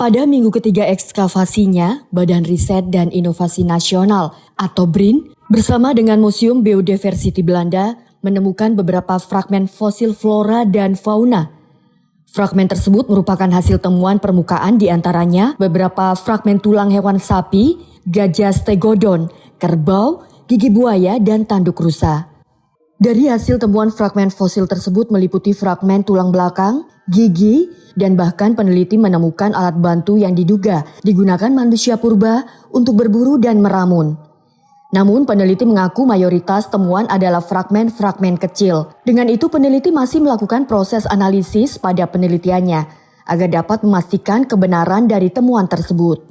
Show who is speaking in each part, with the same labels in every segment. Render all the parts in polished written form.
Speaker 1: Pada minggu ketiga ekskavasinya, Badan Riset dan Inovasi Nasional atau BRIN bersama dengan Museum Biodiversity Belanda menemukan beberapa fragmen fosil flora dan fauna. Fragmen tersebut merupakan hasil temuan permukaan, di antaranya beberapa fragmen tulang hewan sapi, gajah stegodon, kerbau, gigi buaya, dan tanduk rusa. Dari hasil temuan fragmen fosil tersebut meliputi fragmen tulang belakang, gigi, dan bahkan peneliti menemukan alat bantu yang diduga digunakan manusia purba untuk berburu dan meramun. Namun peneliti mengaku mayoritas temuan adalah fragmen-fragmen kecil. Dengan itu peneliti masih melakukan proses analisis pada penelitiannya agar dapat memastikan kebenaran dari temuan tersebut.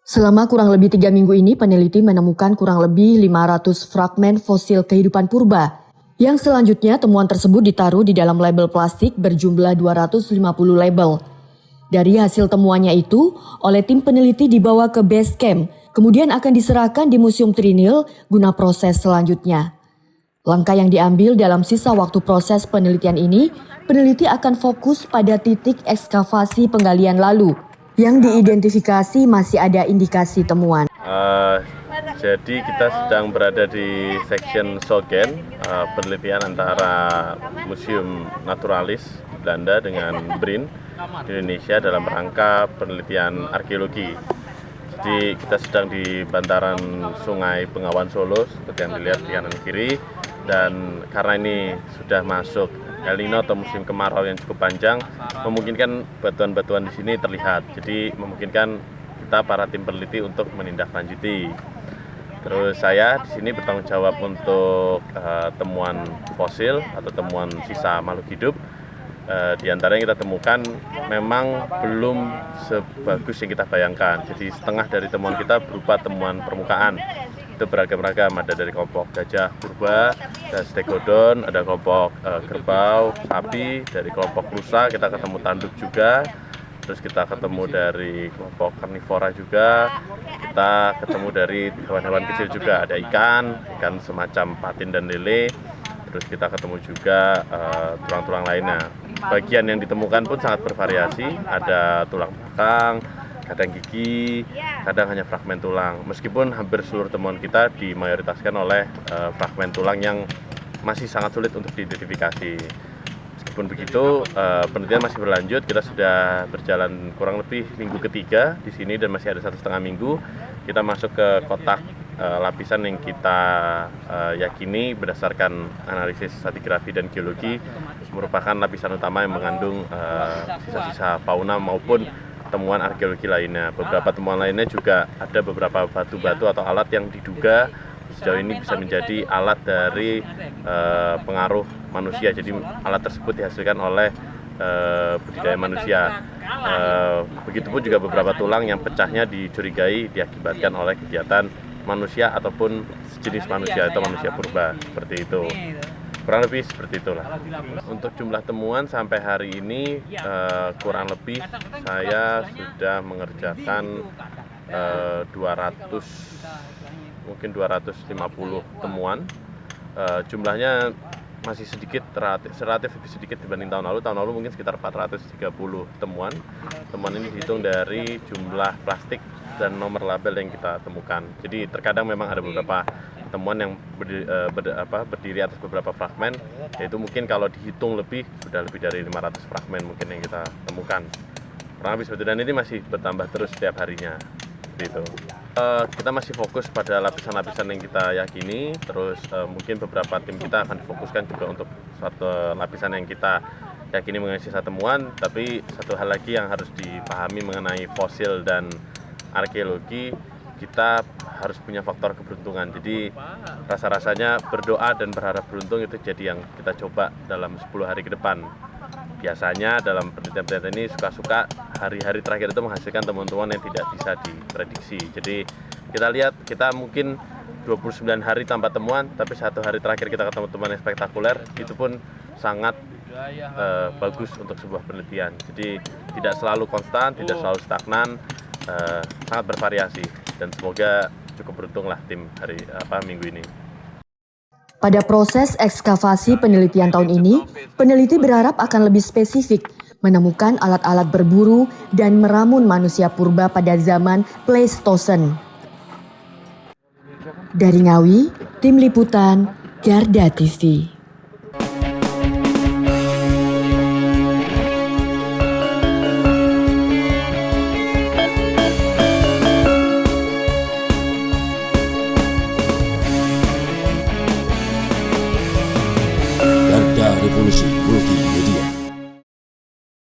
Speaker 1: Selama kurang lebih 3 minggu ini, peneliti menemukan kurang lebih 500 fragmen fosil kehidupan purba. Yang selanjutnya temuan tersebut ditaruh di dalam label plastik berjumlah 250 label. Dari hasil temuannya itu, oleh tim peneliti dibawa ke base camp, kemudian akan diserahkan di Museum Trinil guna proses selanjutnya. Langkah yang diambil dalam sisa waktu proses penelitian ini, peneliti akan fokus pada titik ekskavasi penggalian lalu, yang diidentifikasi masih ada indikasi temuan.
Speaker 2: Jadi kita sedang berada di section Sogen, penelitian antara Museum Naturalis di Belanda dengan BRIN di Indonesia dalam rangka penelitian arkeologi. Jadi kita sedang di bantaran Sungai Bengawan Solo seperti yang dilihat di kanan kiri, dan karena ini sudah masuk El Nino atau musim kemarau yang cukup panjang, memungkinkan batuan-batuan di sini terlihat. Jadi memungkinkan kita para tim peneliti untuk menindaklanjuti. Terus saya di sini bertanggung jawab untuk temuan fosil atau temuan sisa makhluk hidup. Di antara yang kita temukan memang belum sebagus yang kita bayangkan. Jadi setengah dari temuan kita berupa temuan permukaan. Itu beragam-ragam, ada dari kelompok gajah purba, ada stegodon, ada kelompok kerbau, sapi, dari kelompok rusa kita ketemu tanduk juga, terus kita ketemu dari kelompok karnivora juga, kita ketemu dari hewan-hewan kecil juga, ada ikan semacam patin dan lele, terus kita ketemu juga tulang-tulang lainnya. Bagian yang ditemukan pun sangat bervariasi, ada tulang belakang, kadang gigi, kadang hanya fragmen tulang. Meskipun hampir seluruh temuan kita dimayoritaskan oleh fragmen tulang yang masih sangat sulit untuk diidentifikasi. Meskipun begitu, penelitian masih berlanjut. Kita sudah berjalan kurang lebih minggu ketiga di sini dan masih ada 1,5 minggu. Kita masuk ke kotak lapisan yang kita yakini berdasarkan analisis stratigrafi dan geologi merupakan lapisan utama yang mengandung sisa-sisa fauna maupun temuan arkeologi lainnya. Beberapa temuan lainnya juga ada beberapa batu-batu atau alat yang diduga sejauh ini bisa menjadi alat dari pengaruh manusia. Jadi alat tersebut dihasilkan oleh budidaya manusia. Begitupun juga beberapa tulang yang pecahnya dicurigai diakibatkan oleh kegiatan manusia ataupun sejenis manusia atau manusia purba, seperti itu. Kurang lebih seperti itulah. Untuk jumlah temuan sampai hari ini kurang lebih saya sudah mengerjakan 250 temuan. Jumlahnya masih sedikit, relatif lebih sedikit dibanding tahun lalu. Tahun lalu mungkin sekitar 430 temuan. Temuan ini dihitung dari jumlah plastik dan nomor label yang kita temukan. Jadi terkadang memang ada beberapa temuan yang berdiri atas beberapa fragmen, yaitu mungkin kalau dihitung sudah lebih dari 500 fragmen mungkin yang kita temukan. Kurang lebih seperti itu, dan ini masih bertambah terus setiap harinya. Gitu. Kita masih fokus pada lapisan-lapisan yang kita yakini, terus mungkin beberapa tim kita akan difokuskan juga untuk suatu lapisan yang kita yakini mengenai sisa temuan. Tapi satu hal lagi yang harus dipahami mengenai fosil dan arkeologi, kita harus punya faktor keberuntungan. Jadi rasa-rasanya berdoa dan berharap beruntung itu jadi yang kita coba dalam 10 hari ke depan. Biasanya dalam penelitian-penelitian ini suka-suka hari-hari terakhir itu menghasilkan temuan-temuan yang tidak bisa diprediksi. Jadi kita lihat, kita mungkin 29 hari tanpa temuan, tapi 1 hari terakhir kita ketemu temuan yang spektakuler, itu pun sangat bagus untuk sebuah penelitian. Jadi tidak selalu konstan, tidak selalu stagnan, sangat bervariasi, dan semoga cukup beruntunglah tim minggu ini.
Speaker 1: Pada proses ekskavasi penelitian tahun ini, peneliti berharap akan lebih spesifik menemukan alat-alat berburu dan meramun manusia purba pada zaman Pleistosen. Dari Ngawi, Tim Liputan, Garda TV.